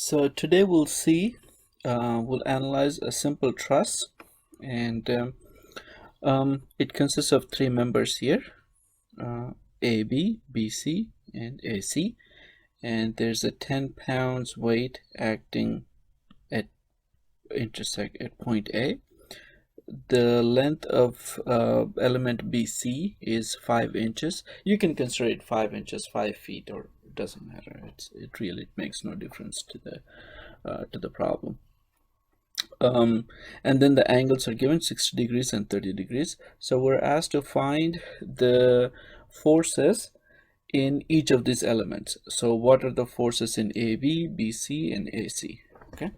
So today we'll analyze a simple truss, and it consists of three members here, AB, BC, and AC, and there's a 10 pounds weight acting at intersect at point A. The length of element BC is 5 inches. You can consider it 5 inches, 5 feet, or it doesn't matter. It makes no difference to the problem. And then the angles are given 60 degrees and 30 degrees. So we're asked to find the forces in each of these elements. So what are the forces in AB, BC, and AC? Okay.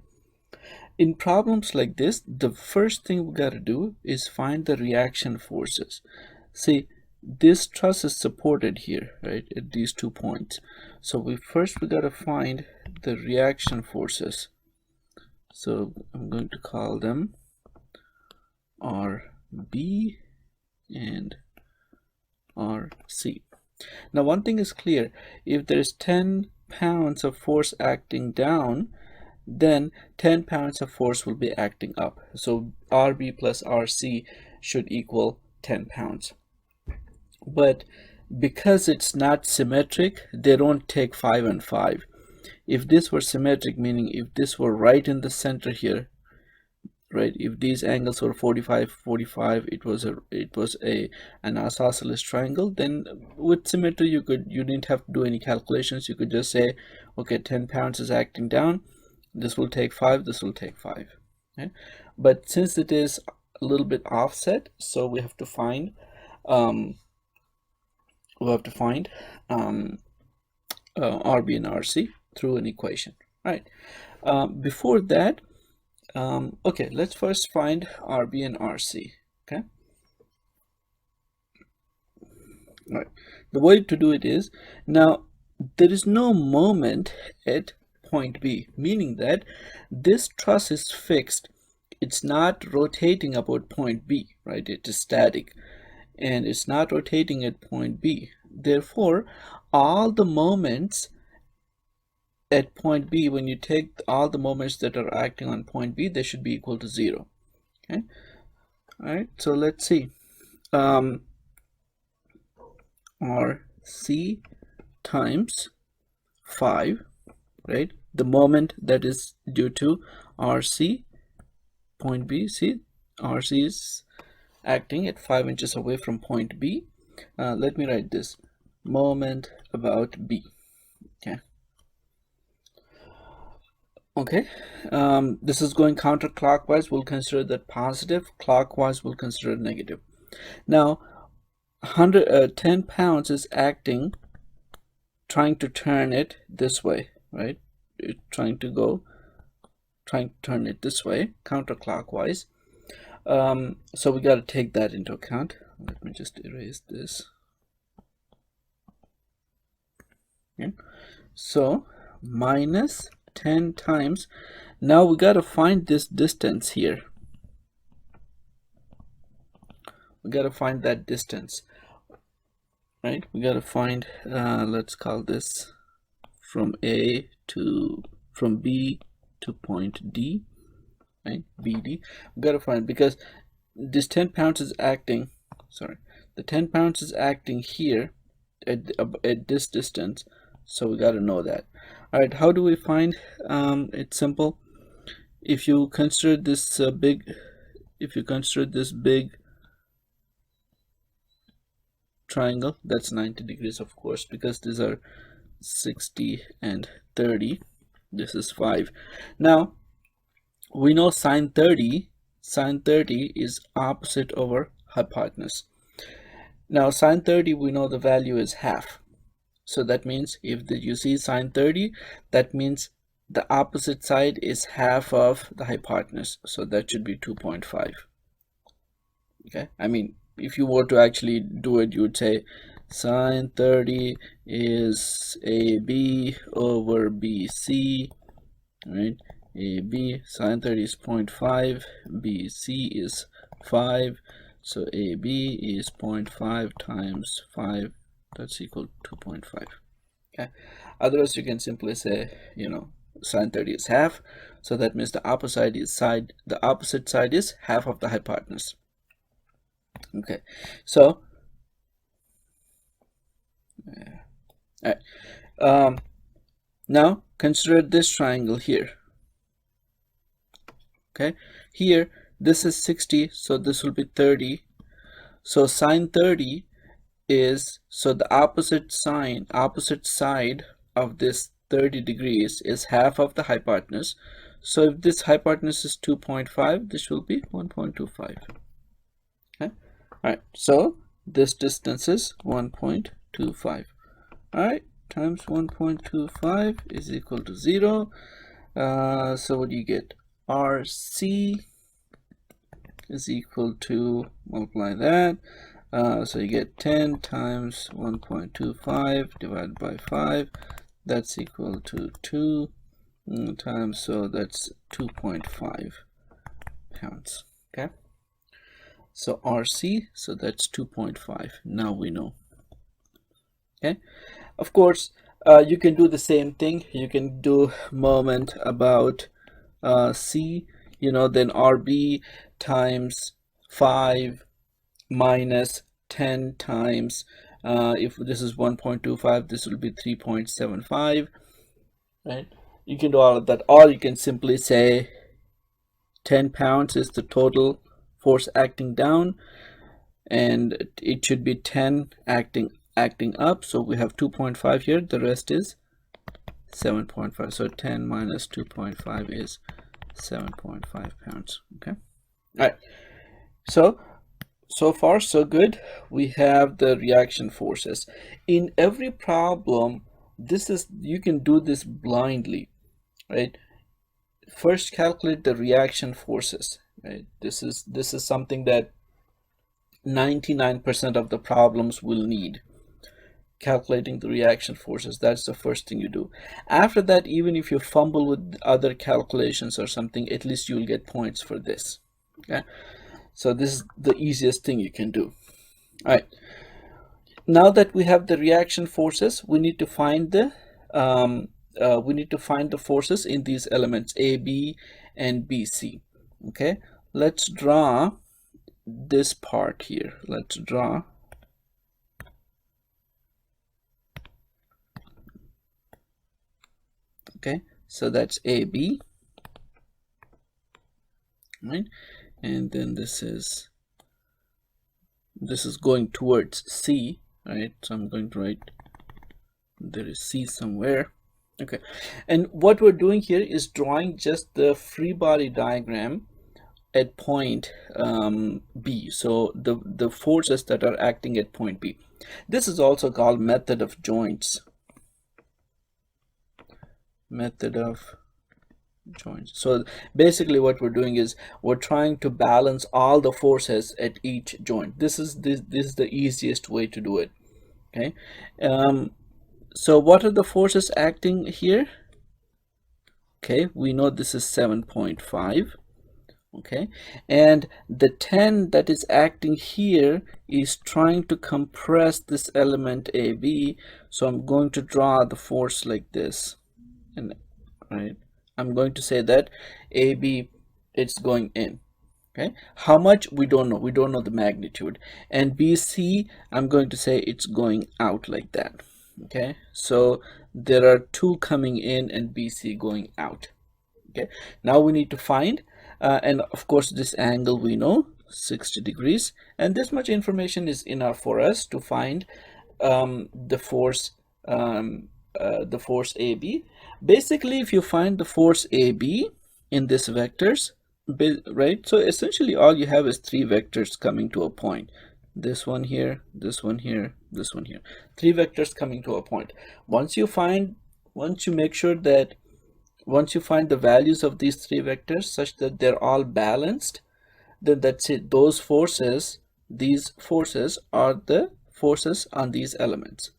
In problems like this, the first thing we got to do is find the reaction forces. See, this truss is supported here, right, at these 2 points. So we got to find the reaction forces. So I'm going to call them RB and RC. Now one thing is clear, if there's 10 pounds of force acting down, then 10 pounds of force will be acting up. So RB plus RC should equal 10 pounds. But because it's not symmetric, they don't take 5 and 5. If this were symmetric, meaning if this were right in the center here, right, if these angles were 45 45, it was an isosceles triangle, then with symmetry you didn't have to do any calculations. You could just say, okay, 10 pounds is acting down, this will take 5, this will take 5. Okay? But since it is a little bit offset, so we have to find RB and RC through an equation, right? Before that, okay, let's first find RB and RC. Okay, right. The way to do it is, now there is no moment at point B, meaning that this truss is fixed. It's not rotating about point B, right? It is static and it's not rotating at point B. Therefore, all the moments at point B, when you take all the moments that are acting on point B, they should be equal to 0. Okay, all right, so let's see. RC times 5, right? The moment that is due to RC, point B. See, RC is acting at 5 inches away from point B. Let me write this: moment about B. Okay, this is going counterclockwise. We'll consider that positive. Clockwise, we'll consider negative. Now, 10 pounds is acting, trying to turn it this way, right? Trying to turn it this way, counterclockwise. So we got to take that into account. Let me just erase this. Okay. So minus 10 times. Now we got to find this distance here. We got to find that distance, right? We got to find, let's call this from B to point D, right? BD. We got to find, because this 10 pounds is acting, the 10 pounds is acting here at this distance. So we got to know that. All right, how do we find? It's simple. If you consider this big triangle, that's 90 degrees, of course, because these are 60 and 30. This is 5. Now we know sine 30 is opposite over hypotenuse. Now sine 30, we know the value is half. So that means if you see sine 30, that means the opposite side is half of the hypotenuse. So that should be 2.5. Okay, I mean, if you were to actually do it, you would say sine 30 is AB over BC, right? AB, sine 30 is 0.5, BC is 5, so AB is 0.5 times 5, that's equal to 2.5. Okay, otherwise you can simply say, sine 30 is half, so that means the opposite side is half of the hypotenuse. Okay, so all right. Now consider this triangle here. Okay, here this is 60, so this will be 30. So sine 30 is, so the opposite side of this 30 degrees is half of the hypotenuse. So if this hypotenuse is 2.5, this will be 1.25. Okay, all right, so this distance is 1.25. all right, times 1.25 is equal to 0. So what do you get? RC is equal to, multiply that, so you get 10 times 1.25 divided by 5, that's equal to 2 times, so that's 2.5 pounds. Okay, so RC, so that's 2.5. now we know. Okay, of course you can do the same thing. You can do moment about C, then RB times 5 minus 10 times, if this is 1.25, this will be 3.75, right? You can do all of that, or you can simply say 10 pounds is the total force acting down, and it should be 10 acting up, so we have 2.5 here, the rest is 7.5, so 10 minus 2.5 is 7.5 pounds. Okay, all right, so far so good. We have the reaction forces in every problem. You can do this blindly, right? First calculate the reaction forces, right? This is something that 99% of the problems will need. Calculating the reaction forces, that's the first thing you do. After that, even if you fumble with other calculations or something, at least you'll get points for this. Okay, so this is the easiest thing you can do. All right, now that we have the reaction forces, we need to find the forces in these elements A, B, and B, C. Okay, let's draw this part here. Let's draw okay, so that's AB, right? And then this is going towards C, right? So I'm going to write, there is C somewhere. Okay, and what we're doing here is drawing just the free body diagram at point B, so the forces that are acting at point B. This is also called method of joints. So basically what we're doing is we're trying to balance all the forces at each joint. This is the easiest way to do it. Okay, so what are the forces acting here? Okay, we know this is 7.5. okay, and the 10 that is acting here is trying to compress this element AB, so I'm going to draw the force like this, and right, I'm going to say that AB, it's going in. Okay, how much we don't know, the magnitude. And BC, I'm going to say it's going out like that. Okay, so there are 2 coming in and BC going out. Okay, now we need to find and of course this angle we know, 60 degrees, and this much information is enough for us to find the force AB. Basically, if you find the force AB in this vectors, right, so essentially all you have is 3 vectors coming to a point. This one here, this one here, this one here. 3 vectors coming to a point. Once you find the values of these 3 vectors such that they're all balanced, then that's it. These forces are the forces on these elements.